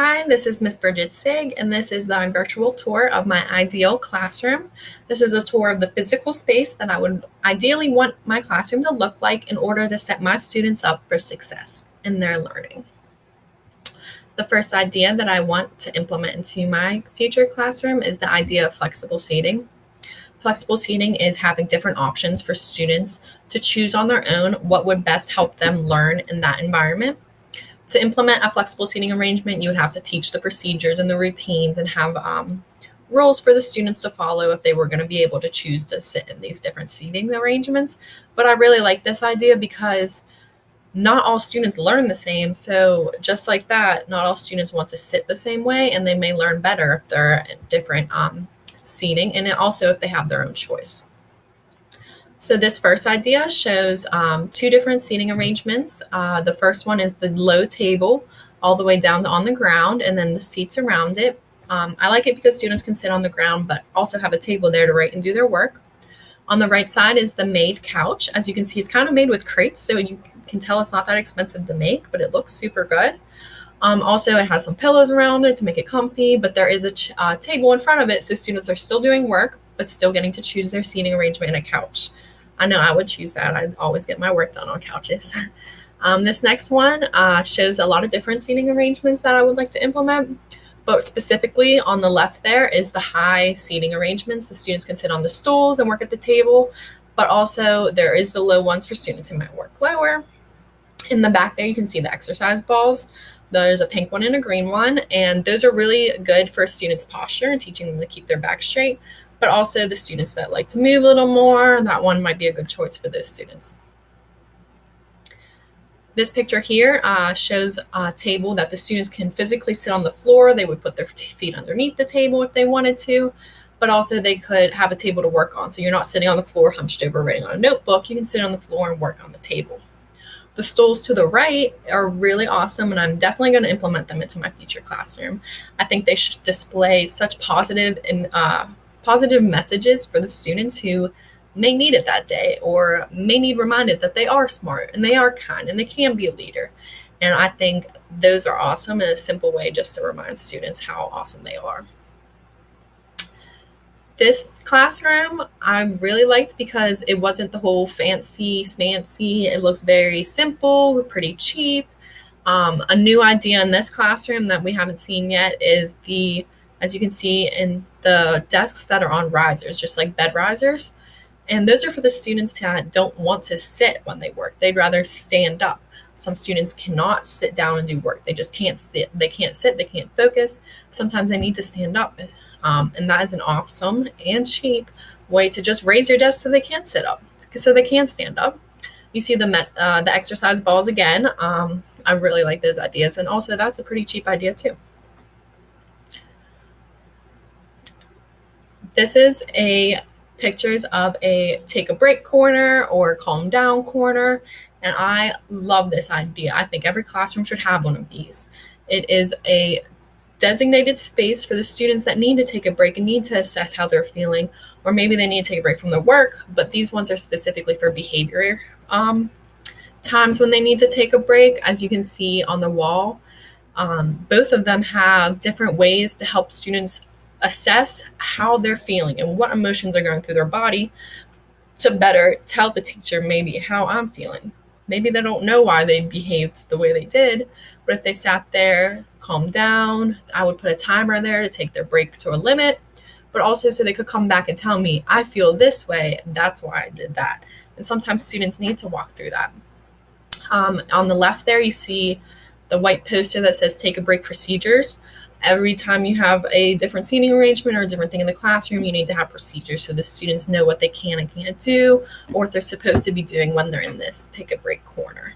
Hi, this is Miss Bridget Sig, and this is the virtual tour of my ideal classroom. This is a tour of the physical space that I would ideally want my classroom to look like in order to set my students up for success in their learning. The first idea that I want to implement into my future classroom is the idea of flexible seating. Flexible seating is having different options for students to choose on their own what would best help them learn in that environment. To implement a flexible seating arrangement, you would have to teach the procedures and the routines and have rules for the students to follow if they were going to be able to choose to sit in these different seating arrangements. But I really like this idea because not all students learn the same. So just like that, not all students want to sit the same way, and they may learn better if they're in different seating, and also if they have their own choice. So this first idea shows two different seating arrangements. The first one is the low table all the way down to on the ground, and then the seats around it. I like it because students can sit on the ground, but also have a table there to write and do their work. On the right side is the made couch. As you can see, it's kind of made with crates, so you can tell it's not that expensive to make, but it looks super good. Also, it has some pillows around it to make it comfy, but there is a table in front of it, so students are still doing work, but still getting to choose their seating arrangement and a couch. I know I would choose that. I'd always get my work done on couches. This next one shows a lot of different seating arrangements that I would like to implement, but specifically on the left there is the high seating arrangements. The students can sit on the stools and work at the table, but also there is the low ones for students who might work lower. In the back there, you can see the exercise balls. There's a pink one and a green one, and those are really good for students' posture and teaching them to keep their back straight. But also the students that like to move a little more, that one might be a good choice for those students. This picture here shows a table that the students can physically sit on the floor. They would put their feet underneath the table if they wanted to, but also they could have a table to work on. So you're not sitting on the floor hunched over writing on a notebook. You can sit on the floor and work on the table. The stools to the right are really awesome, and I'm definitely going to implement them into my future classroom. I think they should display such positive messages for the students who may need it that day or may need reminded that they are smart and they are kind and they can be a leader. And I think those are awesome and a simple way just to remind students how awesome they are. This classroom I really liked because it wasn't the whole fancy smancy. It looks very simple, pretty cheap. A new idea in this classroom that we haven't seen yet is as you can see in the desks that are on risers, just like bed risers. And those are for the students that don't want to sit when they work. They'd rather stand up. Some students cannot sit down and do work. They just can't sit. They can't sit. They can't focus. Sometimes they need to stand up. And that is an awesome and cheap way to just raise your desk so they can sit up, so they can stand up. You see the exercise balls again. I really like those ideas. And also that's a pretty cheap idea too. This is pictures of a take a break corner or calm down corner, and I love this idea. I think every classroom should have one of these. It is a designated space for the students that need to take a break and need to assess how they're feeling, or maybe they need to take a break from their work, but these ones are specifically for behavior times when they need to take a break. As you can see on the wall, both of them have different ways to help students assess how they're feeling and what emotions are going through their body to better tell the teacher maybe how I'm feeling. Maybe they don't know why they behaved the way they did, but if they sat there, calmed down, I would put a timer there to take their break to a limit, but also so they could come back and tell me, I feel this way, that's why I did that. And sometimes students need to walk through that. On the left there, you see the white poster that says take a break procedures. Every time you have a different seating arrangement or a different thing in the classroom, you need to have procedures so the students know what they can and can't do, or what they're supposed to be doing when they're in this take a break corner.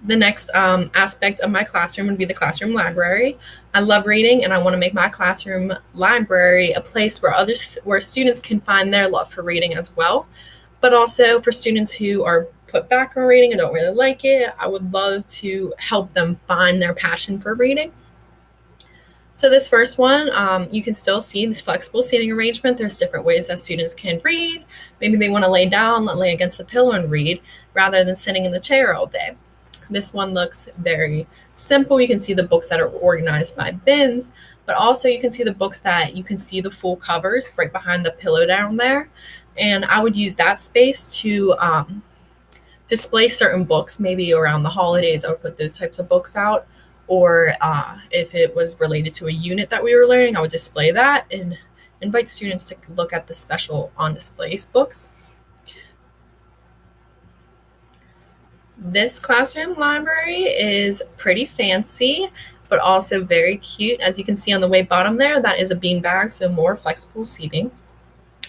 The next aspect of my classroom would be the classroom library. I love reading, and I want to make my classroom library a place where students can find their love for reading as well, but also for students who are put back on reading and don't really like it, I would love to help them find their passion for reading. So this first one, you can still see this flexible seating arrangement. There's different ways that students can read. Maybe they want to lay down, lay against the pillow and read rather than sitting in the chair all day. This one looks very simple. You can see the books that are organized by bins, but also you can see the books that you can see the full covers right behind the pillow down there. And I would use that space to display certain books. Maybe around the holidays, I would put those types of books out. Or if it was related to a unit that we were learning, I would display that and invite students to look at the special on display books. This classroom library is pretty fancy, but also very cute. As you can see on the way bottom there, that is a beanbag, so more flexible seating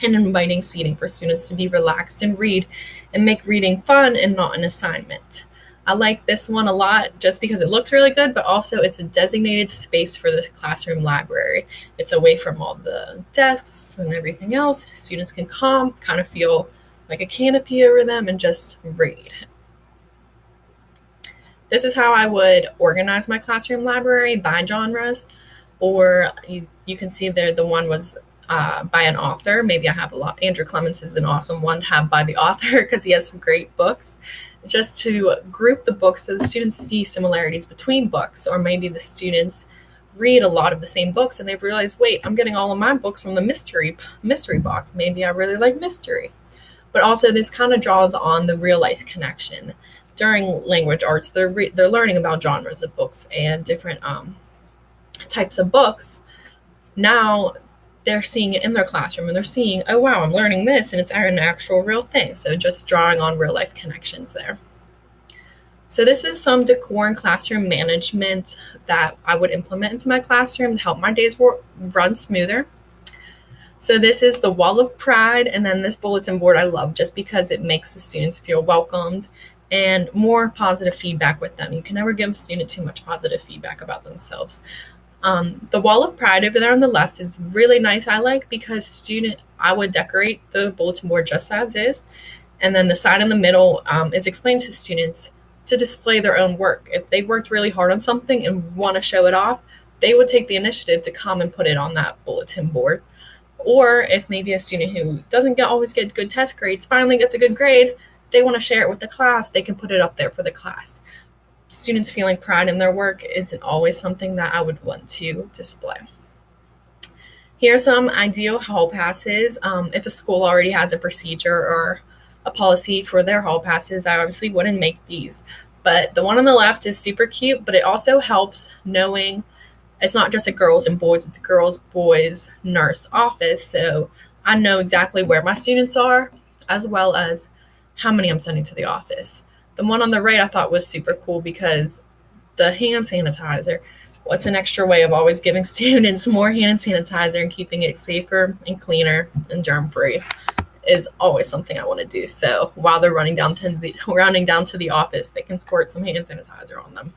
and inviting seating for students to be relaxed and read and make reading fun and not an assignment. I like this one a lot just because it looks really good, but also it's a designated space for the classroom library. It's away from all the desks and everything else. Students can come, kind of feel like a canopy over them and just read. This is how I would organize my classroom library by genres, or you can see there the one was by an author. Maybe I have a lot. Andrew Clements is an awesome one to have by the author because he has some great books. Just to group the books so the students see similarities between books, or maybe the students read a lot of the same books and they've realized, wait, I'm getting all of my books from the mystery box. Maybe I really like mystery. But also this kind of draws on the real life connection. During language arts, they're learning about genres of books and different types of books. Now they're seeing it in their classroom and they're seeing, oh wow, I'm learning this and it's an actual real thing. So just drawing on real life connections there. So this is some decor and classroom management that I would implement into my classroom to help my days run smoother. So this is the wall of pride, and then this bulletin board I love just because it makes the students feel welcomed and more positive feedback with them. You can never give a student too much positive feedback about themselves. The wall of pride over there on the left is really nice, I like, because I would decorate the bulletin board just as is. And then the side in the middle is explained to students to display their own work. If they worked really hard on something and want to show it off, they would take the initiative to come and put it on that bulletin board. Or if maybe a student who doesn't always get good test grades finally gets a good grade, they want to share it with the class, they can put it up there for the class. Students feeling pride in their work isn't always something that I would want to display. Here are some ideal hall passes. If a school already has a procedure or a policy for their hall passes, I obviously wouldn't make these. But the one on the left is super cute, but it also helps knowing it's not just a girls and boys, it's a girls, boys, nurse office. So I know exactly where my students are, as well as how many I'm sending to the office. The one on the right I thought was super cool because the hand sanitizer, what's an extra way of always giving students more hand sanitizer and keeping it safer and cleaner and germ-free is always something I want to do. So while they're running down to the office, they can squirt some hand sanitizer on them.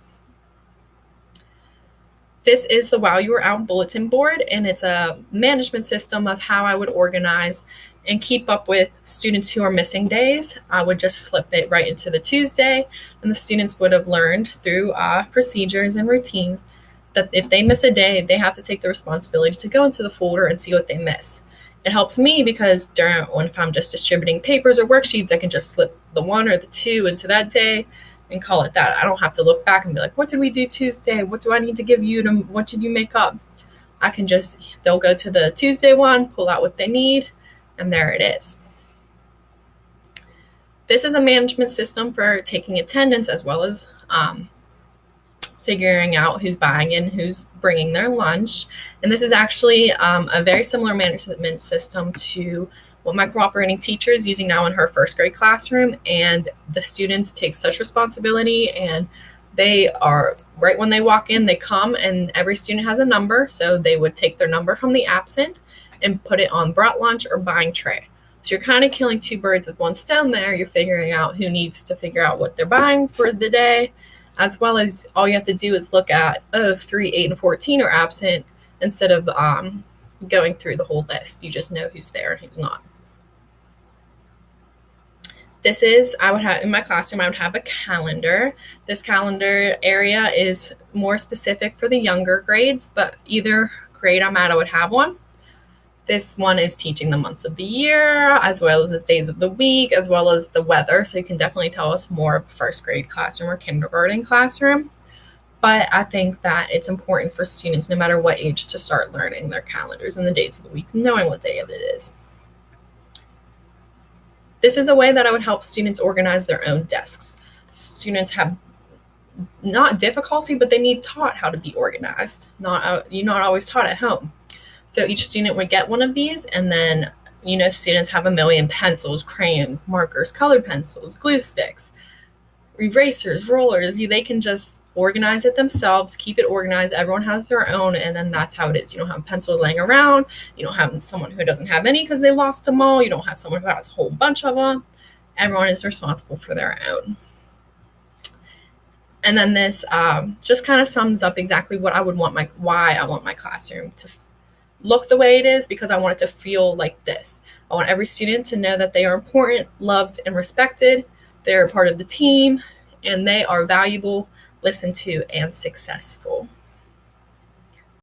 This is the While You Were Out bulletin board, and it's a management system of how I would organize and keep up with students who are missing days. I would just slip it right into the Tuesday, and the students would have learned through procedures and routines that if they miss a day, they have to take the responsibility to go into the folder and see what they miss. It helps me because if I'm just distributing papers or worksheets, I can just slip the 1 or the 2 into that day and call it that. I don't have to look back and be like, what did we do Tuesday? What do I need to give you? What did you make up? They'll go to the Tuesday one, pull out what they need, and there it is. This is a management system for taking attendance as well as figuring out who's buying in, who's bringing their lunch. And this is actually a very similar management system to what my cooperating teacher is using now in her first grade classroom. And the students take such responsibility, and they are, right when they walk in, they come, and every student has a number. So they would take their number from the absent and put it on brought lunch or buying tray. So you're kind of killing 2 birds with 1 stone there. You're figuring out who needs to figure out what they're buying for the day, as well as all you have to do is look at, 3, 8, and 14 are absent instead of going through the whole list. You just know who's there and who's not. In my classroom, I would have a calendar. This calendar area is more specific for the younger grades, but either grade I'm at, I would have one. This one is teaching the months of the year, as well as the days of the week, as well as the weather. So you can definitely tell us more of a first grade classroom or kindergarten classroom. But I think that it's important for students, no matter what age, to start learning their calendars and the days of the week, knowing what day of it is. This is a way that I would help students organize their own desks. Students have not difficulty, but they need taught how to be organized. You're not always taught at home. So each student would get one of these, and then, students have a million pencils, crayons, markers, colored pencils, glue sticks, erasers, rollers. They can just organize it themselves, keep it organized. Everyone has their own, and then that's how it is. You don't have pencils laying around. You don't have someone who doesn't have any because they lost them all. You don't have someone who has a whole bunch of them. Everyone is responsible for their own. And then this just kind of sums up exactly why I want my classroom to look the way it is, because I want it to feel like this. I want every student to know that they are important, loved, and respected. They're a part of the team, and they are valuable, listened to, and successful.